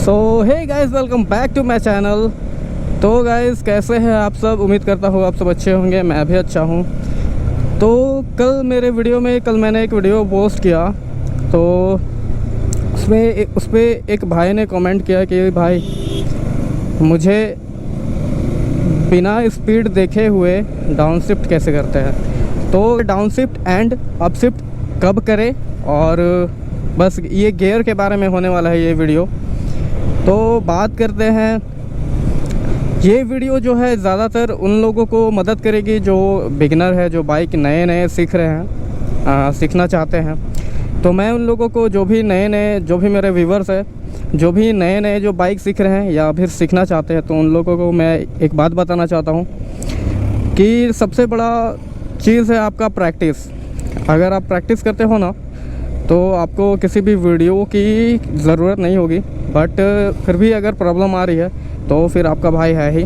So hey guys, welcome back to my channel. तो guys, कैसे हैं आप सब? उम्मीद करता हूँ आप सब अच्छे होंगे। मैं भी अच्छा हूँ। तो कल मैंने एक वीडियो पोस्ट किया, तो उस पर एक भाई ने कमेंट किया कि भाई मुझे बिना स्पीड देखे हुए डाउन शिफ्ट कैसे करते हैं। तो down shift and up shift कब करें, और बस ये गियर के बारे में होने वाला है ये वीडियो। तो बात करते हैं। ये वीडियो जो है ज़्यादातर उन लोगों को मदद करेगी जो बिगिनर है, जो बाइक नए सीख रहे हैं, सीखना चाहते हैं। तो मैं उन लोगों को जो भी मेरे व्यूवर्स है, जो भी नए जो बाइक सीख रहे हैं या फिर सीखना चाहते हैं, तो उन लोगों को मैं एक बात बताना चाहता हूँ कि सबसे बड़ा चीज़ है आपका प्रैक्टिस। अगर आप प्रैक्टिस करते हो ना, तो आपको किसी भी वीडियो की ज़रूरत नहीं होगी। बट फिर भी अगर प्रॉब्लम आ रही है तो फिर आपका भाई है ही।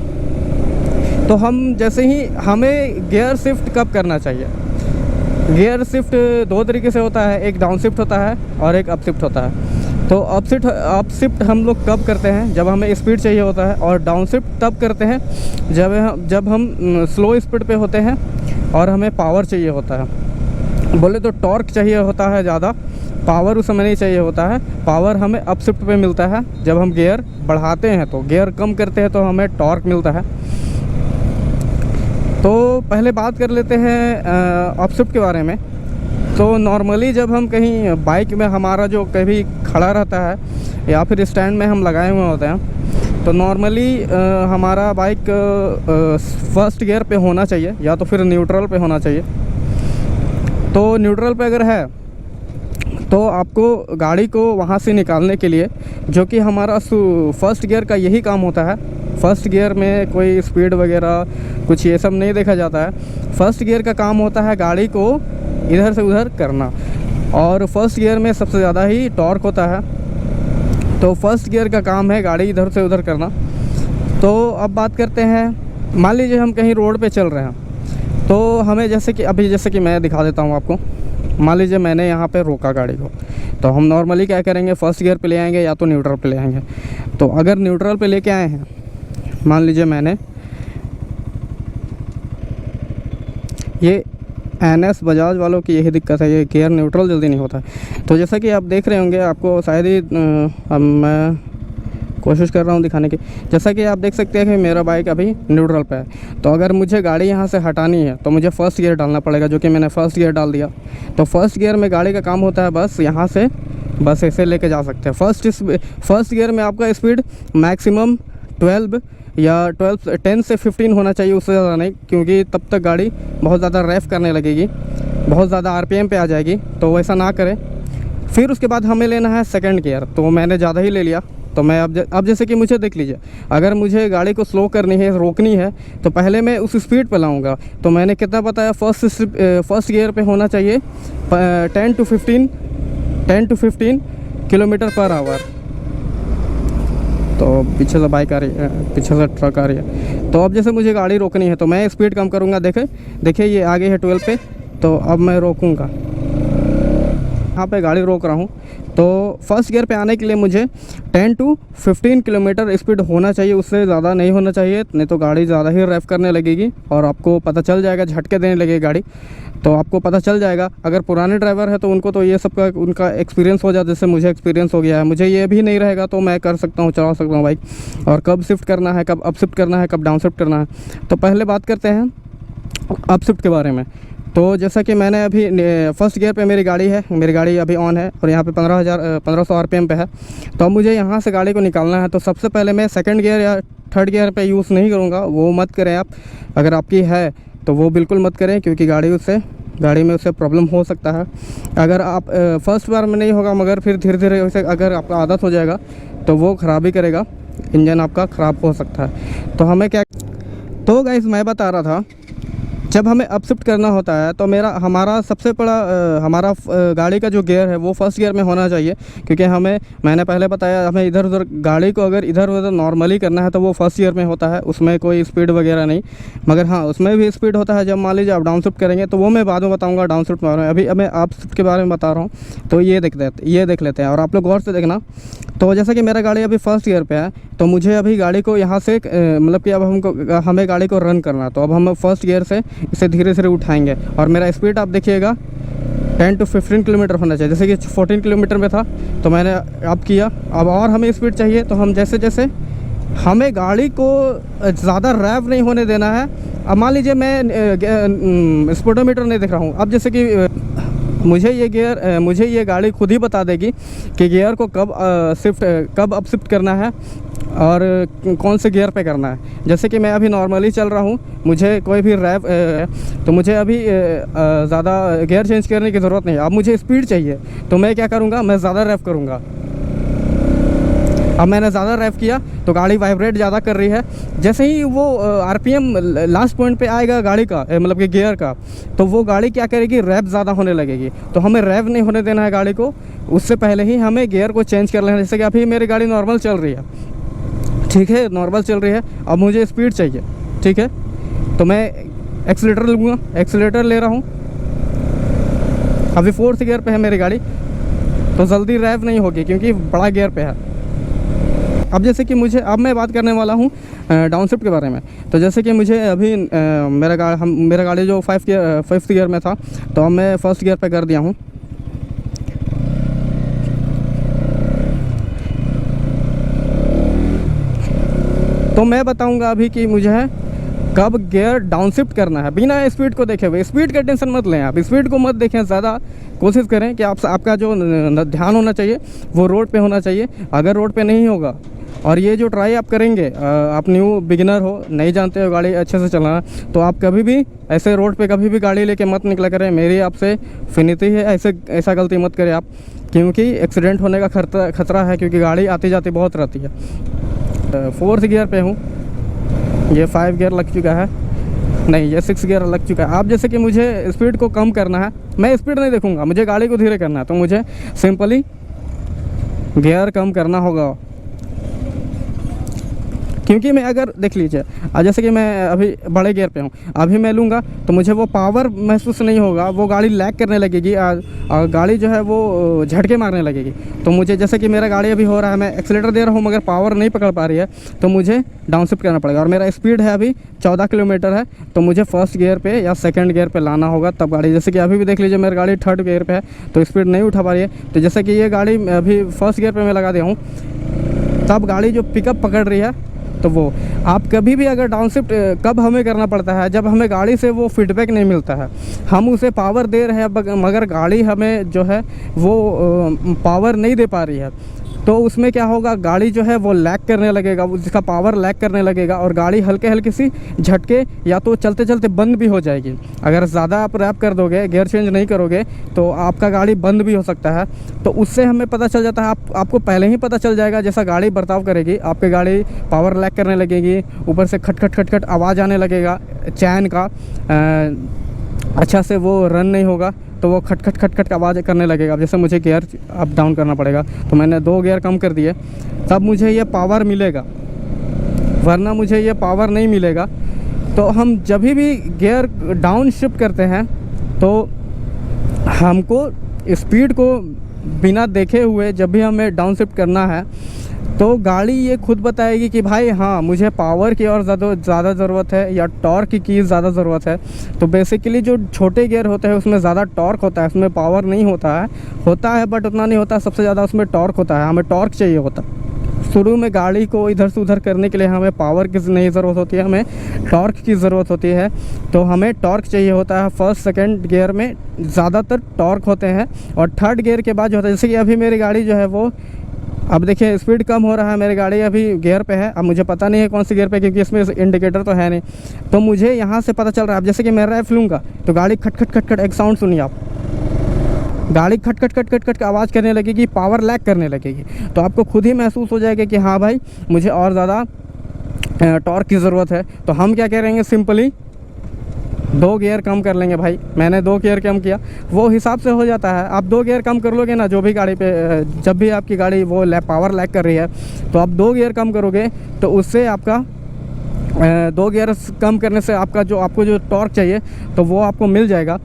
तो हमें गियर शिफ्ट कब करना चाहिए? गियर शिफ्ट दो तरीके से होता है, एक डाउन शिफ्ट होता है और एक अप शिफ्ट होता है। तो अप शिफ्ट हम लोग कब करते हैं? जब हमें स्पीड चाहिए होता है। और डाउन शिफ्ट तब करते हैं जब हम स्लो स्पीड पे होते हैं और हमें पावर चाहिए होता है। बोले तो टॉर्क चाहिए होता है ज़्यादा, पावर उस समय नहीं चाहिए होता है। पावर हमें अप शिफ्ट पे मिलता है। जब हम गियर बढ़ाते हैं, तो गियर कम करते हैं तो हमें टॉर्क मिलता है। तो पहले बात कर लेते हैं अप शिफ्ट के बारे में। तो नॉर्मली जब हम कहीं बाइक में हमारा जो कभी खड़ा रहता है या फिर स्टैंड में हम लगाए हुए होते हैं, तो नॉर्मली हमारा बाइक फर्स्ट गियर पे होना चाहिए या तो फिर न्यूट्रल पे होना चाहिए। तो न्यूट्रल पे अगर है तो आपको गाड़ी को वहाँ से निकालने के लिए, जो कि हमारा फर्स्ट गियर का यही काम होता है। फर्स्ट गियर में कोई स्पीड वगैरह कुछ ये सब नहीं देखा जाता है। फर्स्ट गियर का काम होता है गाड़ी को इधर से उधर करना, और फर्स्ट गियर में सबसे ज़्यादा ही टॉर्क होता है। तो फर्स्ट गियर का काम है गाड़ी इधर से उधर करना। तो अब बात करते हैं, मान लीजिए हम कहीं रोड पे चल रहे हैं, तो हमें जैसे कि मैं दिखा देता हूँ आपको। मान लीजिए मैंने यहाँ पे रोका गाड़ी को, तो हम नॉर्मली क्या करेंगे, फर्स्ट गियर पे ले आएंगे या तो न्यूट्रल पे ले आएंगे। तो अगर न्यूट्रल पे लेके आए हैं, मान लीजिए मैंने ये NS बजाज वालों की यही दिक्कत है, ये गियर न्यूट्रल जल्दी नहीं होता है। तो जैसा कि आप देख रहे होंगे, आपको शायद ही अब मैं कोशिश कर रहा हूँ दिखाने की। जैसा कि आप देख सकते हैं कि मेरा बाइक अभी न्यूट्रल पे है। तो अगर मुझे गाड़ी यहाँ से हटानी है तो मुझे फर्स्ट गियर डालना पड़ेगा, जो कि मैंने फर्स्ट गियर डाल दिया। तो फर्स्ट गियर में गाड़ी का काम होता है बस यहाँ से बस ऐसे लेके जा सकते हैं। फर्स्ट गियर में आपका स्पीड मैक्सिमम 12 या 10 से 15 होना चाहिए, उससे ज़्यादा नहीं, क्योंकि तब तक गाड़ी बहुत ज़्यादा रैफ करने लगेगी, बहुत ज़्यादा RPM पे आ जाएगी। तो वैसा ना करें। फिर उसके बाद हमें लेना है सेकंड गियर। तो मैंने ज़्यादा ही ले लिया। तो मैं अब जैसे कि मुझे देख लीजिए, अगर मुझे गाड़ी को स्लो करनी है, रोकनी है, तो पहले मैं उस स्पीड पे लाऊंगा। तो मैंने कितना बताया, फर्स्ट गियर पे होना चाहिए 10 to 15 किलोमीटर पर आवर। तो पीछे से बाइक आ रही है, पीछे से ट्रक आ रही है। तो अब जैसे मुझे गाड़ी रोकनी है, तो मैं स्पीड कम करूँगा। देखिए ये आगे है 12 पे। तो अब मैं रोकूँगा, यहाँ पे गाड़ी रोक रहा हूँ। तो फर्स्ट गियर पे आने के लिए मुझे 10 to 15 किलोमीटर स्पीड होना चाहिए, उससे ज़्यादा नहीं होना चाहिए, नहीं तो गाड़ी ज़्यादा ही रैफ करने लगेगी और आपको पता चल जाएगा, झटके देने लगेगी गाड़ी। तो आपको पता चल जाएगा। अगर पुराने ड्राइवर है तो उनको तो ये सब का उनका एक्सपीरियंस हो जाता है, जैसे मुझे एक्सपीरियंस हो गया है। मुझे ये भी नहीं रहेगा तो मैं कर सकता हूँ, चला सकता हूँ बाइक, और कब शिफ्ट करना है, कब अप शिफ्ट करना है, कब डाउन शिफ्ट करना है। तो पहले बात करते हैं अप शिफ्ट के बारे में। तो जैसा कि मैंने अभी फर्स्ट गियर पे मेरी गाड़ी अभी ऑन है और यहाँ पे 1500 RPM पे है। तो अब मुझे यहाँ से गाड़ी को निकालना है। तो सबसे पहले मैं सेकंड गियर या थर्ड गियर पे यूज़ नहीं करूँगा, वो मत करें आप। अगर आपकी है तो वो बिल्कुल मत करें, क्योंकि गाड़ी में उससे प्रॉब्लम हो सकता है। अगर आप फर्स्ट बार में नहीं होगा, मगर फिर धीरे धीरे वैसे अगर आपका आदत हो जाएगा तो वो ख़राबी करेगा, इंजन आपका ख़राब हो सकता है। तो हमें क्या, तो गाइस मैं बता रहा था जब हमें अप शिफ्ट करना होता है तो हमारा सबसे बड़ा हमारा गाड़ी का जो गियर है वो फर्स्ट गियर में होना चाहिए, क्योंकि मैंने पहले बताया, हमें इधर उधर गाड़ी को अगर इधर उधर नॉर्मली करना है तो वो फर्स्ट गियर में होता है, उसमें कोई स्पीड वगैरह नहीं। मगर हाँ, उसमें भी स्पीड होता है जब मान लीजिए आप डाउन शिफ्ट करेंगे, तो वो मैं बाद में बताऊँगा डाउन शिफ्ट के बारे में। अभी मैं अप शिफ्ट के बारे में बता रहा हूँ। तो ये देख लेते हैं और आप लोग गौर से देखना। तो जैसे कि मेरा गाड़ी अभी फर्स्ट गियर पे है, तो मुझे अभी गाड़ी को यहाँ से मतलब कि अब हमें गाड़ी को रन करना है, तो अब हम फर्स्ट गियर से इसे धीरे धीरे उठाएंगे और मेरा स्पीड आप देखिएगा 10 to 15 किलोमीटर होना चाहिए। जैसे कि 14 किलोमीटर में था तो मैंने अब किया। अब और हमें स्पीड चाहिए, तो हम जैसे जैसे हमें गाड़ी को ज़्यादा रैव नहीं होने देना है। अब मान लीजिए मैं स्पीडोमीटर नहीं देख रहा हूँ, अब जैसे कि मुझे ये गाड़ी खुद ही बता देगी कि गियर को कब अप शिफ्ट करना है और कौन से गियर पे करना है। जैसे कि मैं अभी नॉर्मली चल रहा हूँ, मुझे कोई भी रैप तो मुझे अभी ज़्यादा गियर चेंज करने की ज़रूरत नहीं है। अब मुझे स्पीड चाहिए, तो मैं क्या करूँगा, मैं ज़्यादा रैप करूँगा। अब मैंने ज़्यादा रैप किया तो गाड़ी वाइब्रेट ज़्यादा कर रही है। जैसे ही वो आरपीएम लास्ट पॉइंट पे आएगा गाड़ी का, मतलब कि गियर का, तो वो गाड़ी क्या करेगी, रैप ज़्यादा होने लगेगी। तो हमें रैप नहीं होने देना है गाड़ी को, उससे पहले ही हमें गियर को चेंज कर लेना है। जैसे कि अभी मेरी गाड़ी नॉर्मल चल रही है, ठीक है, नॉर्मल चल रही है। अब मुझे स्पीड चाहिए, ठीक है, तो मैं एक्सीलेटर लूँगा, एक्सीलेटर ले रहा हूँ। अभी फोर्थ गियर पे है मेरी गाड़ी, तो जल्दी रैप नहीं होगी क्योंकि बड़ा गियर पे है। अब जैसे कि अब मैं बात करने वाला हूँ डाउन शिफ्ट के बारे में। तो जैसे कि मुझे अभी मेरा गाड़ी जो फिफ्थ गियर में था, तो अब मैं फर्स्ट गियर पे कर दिया हूँ। तो मैं बताऊंगा अभी कि मुझे कब गियर डाउन शिफ्ट करना है बिना स्पीड को देखे हुए। स्पीड का टेंशन मत लें आप, स्पीड को मत देखें ज़्यादा। कोशिश करें कि आपका जो ध्यान होना चाहिए वो रोड पे होना चाहिए। अगर रोड पे नहीं होगा, और ये जो ट्राई आप करेंगे, आप न्यू बिगिनर हो, नहीं जानते हो गाड़ी अच्छे से चलाना, तो आप कभी भी ऐसे रोड पे कभी भी गाड़ी लेके मत निकला करें। मेरी आपसे विनती है, ऐसा गलती मत करें आप, क्योंकि एक्सीडेंट होने का खतरा है, क्योंकि गाड़ी आती जाती बहुत रहती है। फोर्थ गियर पे हूँ, ये 5 गियर लग चुका है, नहीं ये 6 गियर लग चुका है। अब जैसे कि मुझे स्पीड को कम करना है, मैं स्पीड नहीं देखूंगा, मुझे गाड़ी को धीरे करना है, तो मुझे सिंपली गियर कम करना होगा। क्योंकि मैं अगर देख लीजिए, जैसे कि मैं अभी बड़े गियर पे हूँ, अभी मैं लूँगा तो मुझे वो पावर महसूस नहीं होगा, वो गाड़ी लैग करने लगेगी और गाड़ी जो है वो झटके मारने लगेगी। तो मुझे, जैसे कि मेरा गाड़ी अभी हो रहा है, मैं एक्सीलेटर दे रहा हूँ मगर पावर नहीं पकड़ पा रही है, तो मुझे डाउन शिफ्ट करना पड़ेगा। और मेरा स्पीड है अभी 14 किलोमीटर है, तो मुझे फर्स्ट गियर पे या सेकंड गियर पे लाना होगा तब गाड़ी, जैसे कि अभी भी देख लीजिए मेरी गाड़ी थर्ड गियर पे है, तो स्पीड नहीं उठा पा रही है। तो जैसे कि ये गाड़ी अभी फर्स्ट गियर पे मैं लगा दिया हूँ, तब गाड़ी जो पिकअप पकड़ रही है, तो वो आप कभी भी अगर डाउन शिफ्ट कब हमें करना पड़ता है, जब हमें गाड़ी से वो फीडबैक नहीं मिलता है। हम उसे पावर दे रहे हैं मगर गाड़ी हमें जो है वो पावर नहीं दे पा रही है, तो उसमें क्या होगा, गाड़ी जो है वो लैग करने लगेगा, जिसका पावर लैग करने लगेगा और गाड़ी हल्के हल्के सी झटके या तो चलते चलते बंद भी हो जाएगी। अगर ज़्यादा आप रैप कर दोगे, गियर चेंज नहीं करोगे, तो आपका गाड़ी बंद भी हो सकता है। तो उससे हमें पता चल जाता है, आपको पहले ही पता चल जाएगा जैसा गाड़ी बर्ताव करेगी, आपकी गाड़ी पावर लैग करने लगेगी, ऊपर से खट खट खट खट आवाज़ आने लगेगा, चैन का अच्छा से वो रन नहीं होगा, तो वो खट खट खट खट आवाज़ करने लगेगा। अब जैसे मुझे गियर अप डाउन करना पड़ेगा, तो मैंने 2 गियर कम कर दिए, तब मुझे ये पावर मिलेगा, वरना मुझे ये पावर नहीं मिलेगा। तो हम जब भी गियर डाउन शिफ्ट करते हैं, तो हमको स्पीड को बिना देखे हुए जब भी हमें डाउन शिफ्ट करना है, तो गाड़ी ये खुद बताएगी कि भाई हाँ, मुझे पावर की और ज़्यादा ज़रूरत है या टॉर्क की ज़्यादा ज़रूरत है। तो बेसिकली जो छोटे गियर होते हैं उसमें ज़्यादा टॉर्क होता है, उसमें पावर नहीं होता है बट उतना नहीं होता, सबसे ज़्यादा उसमें टॉर्क होता है, हमें टॉर्क चाहिए होता है। शुरू में गाड़ी को इधर से उधर करने के लिए हमें पावर की नहीं ज़रूरत होती है, हमें टॉर्क की ज़रूरत होती है। तो हमें टॉर्क चाहिए होता है। फर्स्ट सेकंड गियर में ज़्यादातर टॉर्क होते हैं, और थर्ड गियर के बाद जो होता है, जैसे कि अभी मेरी गाड़ी जो है वो, अब देखिए स्पीड कम हो रहा है, मेरी गाड़ी अभी गियर पे है। अब मुझे पता नहीं है कौन सी गियर पे, क्योंकि इसमें इंडिकेटर तो है नहीं, तो मुझे यहाँ से पता चल रहा है। अब जैसे कि मैं रैप लूँगा तो गाड़ी खट खट खट खट, एक साउंड सुनिए आप, गाड़ी खट खट खट खट खट आवाज़ करने लगेगी, पावर लैग करने लगेगी। तो आपको खुद ही महसूस हो जाएगा कि हाँ भाई, मुझे और ज़्यादा टॉर्क की ज़रूरत है। तो हम क्या करेंगे, सिंपली 2 गियर कम कर लेंगे भाई। मैंने 2 गियर कम किया, वो हिसाब से हो जाता है। आप 2 गियर कम कर लोगे ना, जो भी गाड़ी पे जब भी आपकी गाड़ी वो पावर लैग कर रही है तो आप 2 गियर कम करोगे तो उससे आपका 2 गियर कम करने से आपको जो टॉर्क चाहिए तो वो आपको मिल जाएगा।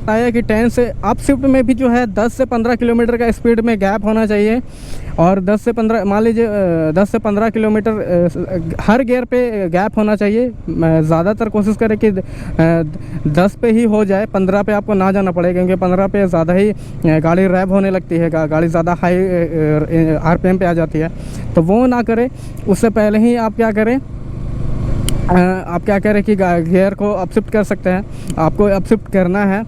आया कि 10 से अप शिफ्ट में भी जो है 10 से 15 किलोमीटर का स्पीड में गैप होना चाहिए। और 10 से 15 मान लीजिए 10 से 15 किलोमीटर हर गियर पे गैप होना चाहिए। मैं ज़्यादातर कोशिश करें कि 10 पे ही हो जाए, 15 पे आपको ना जाना पड़े, क्योंकि 15 पे ज़्यादा ही गाड़ी रैब होने लगती है, गाड़ी ज़्यादा हाई RPM पे आ जाती है। तो वो ना करें, उससे पहले ही आप क्या करें कि गियर को अपशिफ्ट कर सकते हैं। आपको अपशिफ्ट करना है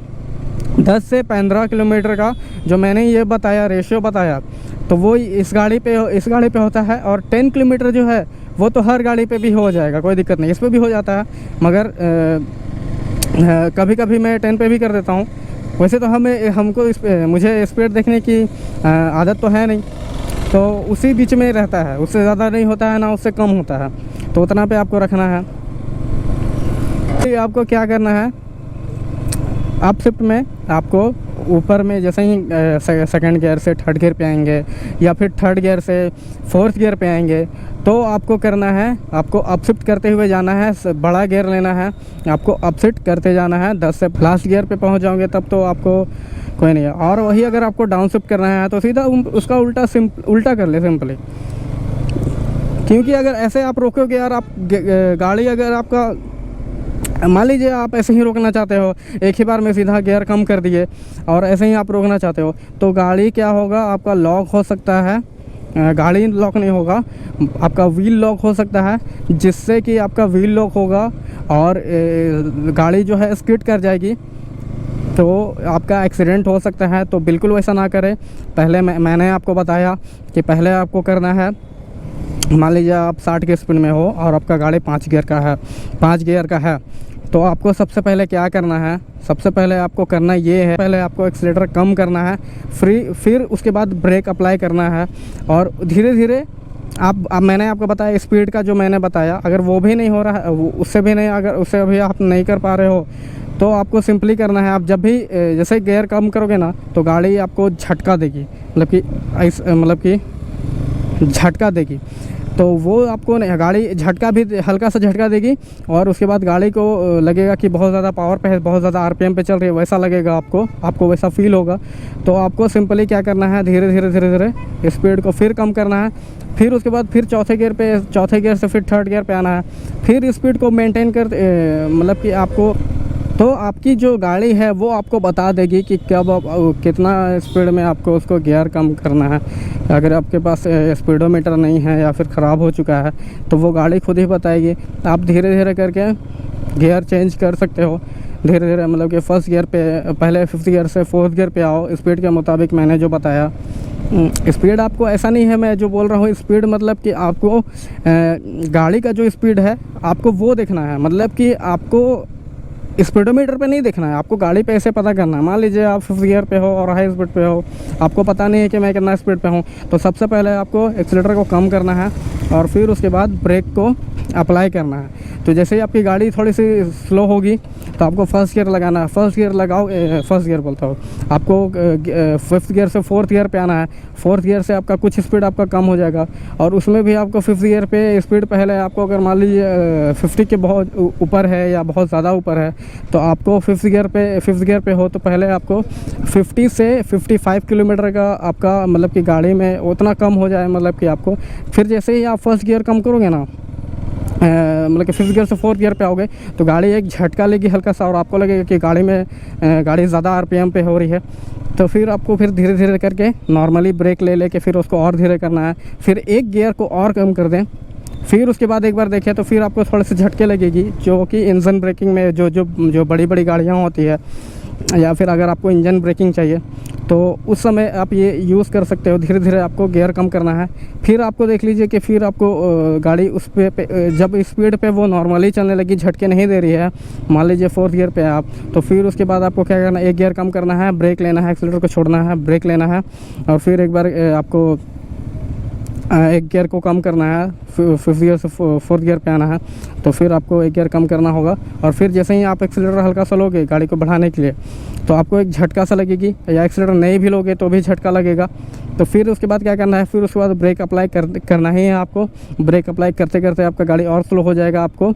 10 से 15 किलोमीटर का, जो मैंने ये बताया रेशियो बताया, तो वो इस गाड़ी पे होता है। और 10 किलोमीटर जो है वो तो हर गाड़ी पे भी हो जाएगा, कोई दिक्कत नहीं, इस पे भी हो जाता है। मगर कभी कभी मैं 10 पे भी कर देता हूँ। वैसे तो मुझे स्पीड देखने की आदत तो है नहीं, तो उसी बीच में रहता है, उससे ज़्यादा नहीं होता है ना उससे कम होता है, तो उतना पे आपको रखना है। तो आपको क्या करना है, अप शिफ्ट में आपको ऊपर में जैसे ही सेकंड गियर से थर्ड गियर पे आएंगे या फिर थर्ड गियर से फोर्थ गियर पे आएंगे, तो आपको करना है, आपको अप शिफ्ट करते हुए जाना है, बड़ा गियर लेना है, आपको अप शिफ्ट करते जाना है। 10 से लास्ट गियर पे पहुंच जाओगे तब तो आपको कोई नहीं है। और वही अगर आपको डाउन शिफ्ट करना है तो सीधा उसका उल्टा कर ले सिंपली। क्योंकि अगर ऐसे आप रोकोगे यार, आप गाड़ी अगर आपका मान लीजिए आप ऐसे ही रोकना चाहते हो, एक ही बार में सीधा गियर कम कर दिए और ऐसे ही आप रोकना चाहते हो, तो गाड़ी क्या होगा, आपका लॉक हो सकता है, गाड़ी लॉक नहीं होगा, आपका व्हील लॉक हो सकता है, जिससे कि आपका व्हील लॉक होगा और गाड़ी जो है स्किड कर जाएगी, तो आपका एक्सीडेंट हो सकता है। तो बिल्कुल वैसा ना करें। पहले मैंने आपको बताया कि पहले आपको करना है, मान लीजिए आप 60 की स्पीड में हो और आपका गाड़ी 5 गियर का है, तो आपको सबसे पहले क्या करना है, सबसे पहले आपको करना ये है, पहले आपको एक्सीलेटर कम करना है, फिर उसके बाद ब्रेक अप्लाई करना है। और धीरे धीरे अब मैंने आपको बताया स्पीड का जो मैंने बताया, अगर वो भी नहीं हो रहा है, अगर उससे भी आप नहीं कर पा रहे हो, तो आपको सिंपली करना है, आप जब भी जैसे गियर कम करोगे ना तो गाड़ी आपको झटका देगी, मतलब कि झटका देगी। तो वो आपको गाड़ी झटका भी हल्का सा झटका देगी और उसके बाद गाड़ी को लगेगा कि बहुत ज़्यादा पावर पे है, बहुत ज़्यादा RPM पे चल रही है, वैसा लगेगा आपको वैसा फील होगा। तो आपको सिंपली क्या करना है, धीरे धीरे स्पीड को फिर कम करना है, फिर उसके बाद फिर चौथे गियर से फिर थर्ड गियर पे आना है, फिर स्पीड को मेंटेन कर मतलब कि आपकी जो गाड़ी है वो आपको बता देगी कि कब कितना स्पीड में आपको उसको गियर कम करना है। अगर आपके पास स्पीडोमीटर नहीं है या फिर ख़राब हो चुका है तो वो गाड़ी खुद ही बताएगी। आप धीरे धीरे करके गियर चेंज कर सकते हो, धीरे धीरे, मतलब कि फर्स्ट गियर पे पहले 5th गियर से 4th गियर पे आओ, स्पीड के मुताबिक मैंने जो बताया। स्पीड आपको ऐसा नहीं है, मैं जो बोल रहा हूँ स्पीड मतलब कि आपको गाड़ी का जो स्पीड है आपको वो देखना है, मतलब कि आपको स्पीडोमीटर पे नहीं देखना है, आपको गाड़ी पे ऐसे पता करना है। मान लीजिए आप 5th गियर पे हो और हाई स्पीड पे हो, आपको पता नहीं है कि मैं कितना स्पीड पे हूँ, तो सबसे पहले आपको एक्सीलेटर को कम करना है और फिर उसके बाद ब्रेक को अप्लाई करना है। तो जैसे ही आपकी गाड़ी थोड़ी सी स्लो होगी तो आपको फर्स्ट गियर लगाना है, फर्स्ट गियर बोलता हूँ, आपको 5th गियर से 4th गियर पे आना है। 4th गियर से आपका कुछ स्पीड आपका कम हो जाएगा और उसमें भी आपको 5th गियर पे स्पीड पहले आपको अगर मान लीजिए 50 के बहुत ऊपर है या बहुत ज़्यादा ऊपर है तो आपको 5th गियर पे हो तो पहले आपको 50 से 55 किलोमीटर का आपका मतलब कि गाड़ी में उतना कम हो जाए, मतलब कि आपको फिर जैसे ही आप फर्स्ट गियर कम करोगे ना, मतलब कि 5th गियर से 4th गियर पे आओगे तो गाड़ी एक झटका लेगी हल्का सा और आपको लगेगा कि गाड़ी ज़्यादा RPM पे हो रही है। तो फिर आपको फिर धीरे धीरे करके नॉर्मली ब्रेक ले के फिर उसको और धीरे करना है, फिर एक गियर को और कम कर दें, फिर उसके बाद एक बार देखें तो फिर आपको थोड़े से झटके लगेगी, जो कि इंजन ब्रेकिंग में जो बड़ी गाड़ियाँ होती है या फिर अगर आपको इंजन ब्रेकिंग चाहिए तो उस समय आप ये यूज़ कर सकते हो। धीरे धीरे आपको गियर कम करना है, फिर आपको देख लीजिए कि फिर आपको गाड़ी उस पे जब स्पीड पे वो नॉर्मली चलने लगी, झटके नहीं दे रही है, मान लीजिए 4th गियर पे आप, तो फिर उसके बाद आपको क्या करना है, एक गियर कम करना है, ब्रेक लेना है, एक्सीलेटर को छोड़ना है, ब्रेक लेना है और फिर एक बार आपको एक गियर को कम करना है, फिफ्थ गियर से फोर्थ गियर पे आना है, तो फिर आपको एक गियर कम करना होगा। और फिर जैसे ही आप एक्सीलरेटर हल्का सा लोगे गाड़ी को बढ़ाने के लिए, तो आपको एक झटका सा लगेगी, या एक्सीलरेटर नहीं भी लोगे तो भी झटका लगेगा। तो फिर उसके बाद क्या करना है, फिर उसके बाद ब्रेक अप्लाई करना ही है आपको। ब्रेक अप्लाई करते करते आपका गाड़ी और स्लो हो जाएगा आपको,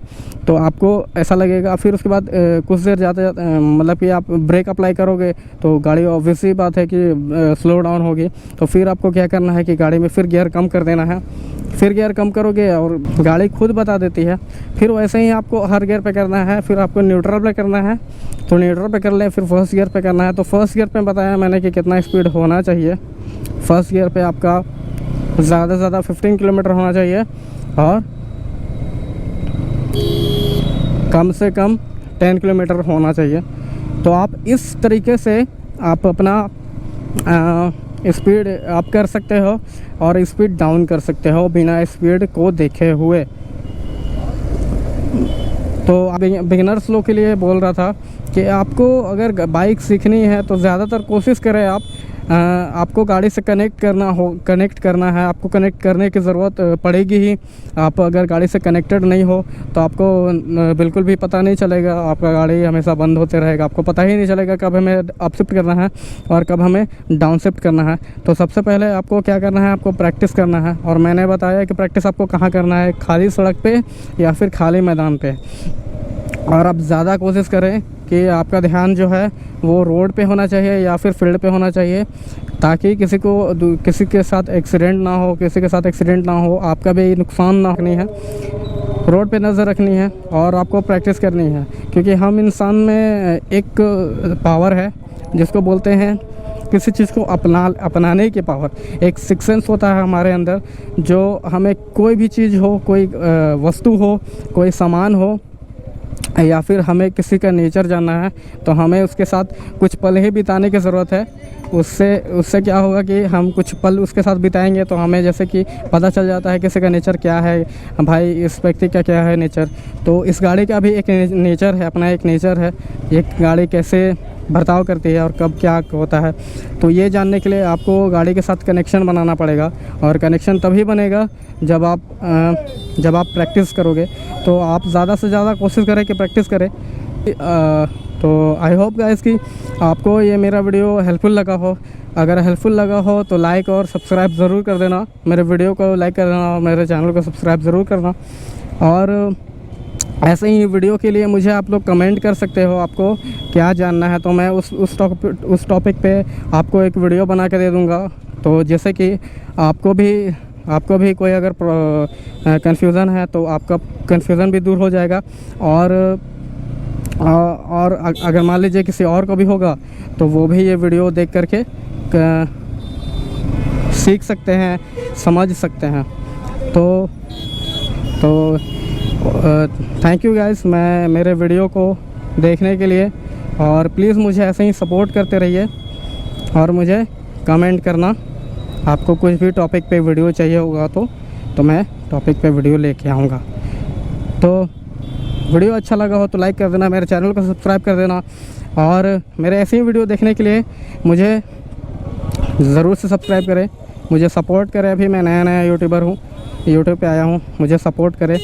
तो आपको ऐसा लगेगा। फिर उसके बाद कुछ देर जाते मतलब कि आप ब्रेक अप्लाई करोगे तो गाड़ी ऑब्वियसली बात है कि स्लो डाउन होगी। तो फिर आपको क्या करना है कि गाड़ी में फिर गियर कम कर देना है। फिर गियर कम करोगे और गाड़ी खुद बता देती है। फिर वैसे ही आपको हर गियर पे करना है। फिर आपको न्यूट्रल पे करना है, तो न्यूट्रल पे कर लें। फिर फर्स्ट गियर पे करना है, तो फर्स्ट गियर पे बताया मैंने कि कितना स्पीड होना चाहिए। फर्स्ट गियर पे आपका ज़्यादा से ज़्यादा 15 किलोमीटर होना चाहिए और कम से कम 10 किलोमीटर होना चाहिए। तो आप इस तरीके से आप अपना स्पीड अप कर सकते हो और स्पीड डाउन कर सकते हो बिना स्पीड को देखे हुए। तो बिगिनर्स लोग के लिए बोल रहा था कि आपको अगर बाइक सीखनी है तो ज़्यादातर कोशिश करें आपको गाड़ी से कनेक्ट करना है। आपको कनेक्ट करने की ज़रूरत पड़ेगी ही। आप अगर गाड़ी से कनेक्टेड नहीं हो तो आपको बिल्कुल भी पता नहीं चलेगा, आपका गाड़ी हमेशा बंद होते रहेगा। आपको पता ही नहीं चलेगा कब हमें अप शिफ्ट करना है और कब हमें डाउन शिफ्ट करना है। तो सबसे पहले आपको क्या करना है, आपको प्रैक्टिस करना है। और मैंने बताया कि प्रैक्टिस आपको कहाँ करना है, खाली सड़क पे या फिर खाली मैदान पे। और आप ज़्यादा कोशिश करें कि आपका ध्यान जो है वो रोड पे होना चाहिए या फिर फील्ड पे होना चाहिए, ताकि किसी के साथ एक्सीडेंट ना हो, आपका भी नुकसान ना होनी है। रोड पे नज़र रखनी है और आपको प्रैक्टिस करनी है, क्योंकि हम इंसान में एक पावर है जिसको बोलते हैं किसी चीज़ को अपनाने की पावर। एक सिक्स सेंस होता है हमारे अंदर, जो हमें कोई भी चीज़ हो, कोई वस्तु हो, कोई सामान हो, या फिर हमें किसी का नेचर जानना है, तो हमें उसके साथ कुछ पल ही बिताने की ज़रूरत है। उससे क्या होगा कि हम कुछ पल उसके साथ बिताएंगे तो हमें जैसे कि पता चल जाता है किसी का नेचर क्या है, भाई इस व्यक्ति का क्या है नेचर। तो इस गाड़ी का भी एक नेचर है, अपना एक नेचर है, एक गाड़ी कैसे बर्ताव करती है और कब क्या होता है। तो ये जानने के लिए आपको गाड़ी के साथ कनेक्शन बनाना पड़ेगा, और कनेक्शन तभी बनेगा जब आप प्रैक्टिस करोगे। तो आप ज़्यादा से ज़्यादा कोशिश करें कि प्रैक्टिस करें। तो आई होप गाइस कि आपको ये मेरा वीडियो हेल्पफुल लगा हो। अगर हेल्पफुल लगा हो तो लाइक और सब्सक्राइब ज़रूर कर देना। मेरे वीडियो को लाइक कर देना और मेरे चैनल को सब्सक्राइब ज़रूर करना। और ऐसे ही वीडियो के लिए मुझे आप लोग कमेंट कर सकते हो आपको क्या जानना है, तो मैं उस टॉपिक पे आपको एक वीडियो बना के दे दूँगा। तो जैसे कि आपको भी कोई अगर कन्फ्यूज़न है तो आपका कन्फ्यूज़न भी दूर हो जाएगा। और अगर मान लीजिए किसी और को भी होगा तो वो भी ये वीडियो देख करके सीख सकते हैं, समझ सकते हैं। तो थैंक यू गाइस मेरे वीडियो को देखने के लिए। और प्लीज़ मुझे ऐसे ही सपोर्ट करते रहिए और मुझे कमेंट करना। आपको कुछ भी टॉपिक पे वीडियो चाहिए होगा तो मैं टॉपिक पे वीडियो लेके आऊँगा। तो वीडियो अच्छा लगा हो तो लाइक कर देना, मेरे चैनल को सब्सक्राइब कर देना। और मेरे ऐसे ही वीडियो देखने के लिए मुझे ज़रूर से सब्सक्राइब करें, मुझे सपोर्ट करें। अभी मैं नया यूट्यूबर हूँ, यूट्यूब पे आया हूँ, मुझे सपोर्ट करें।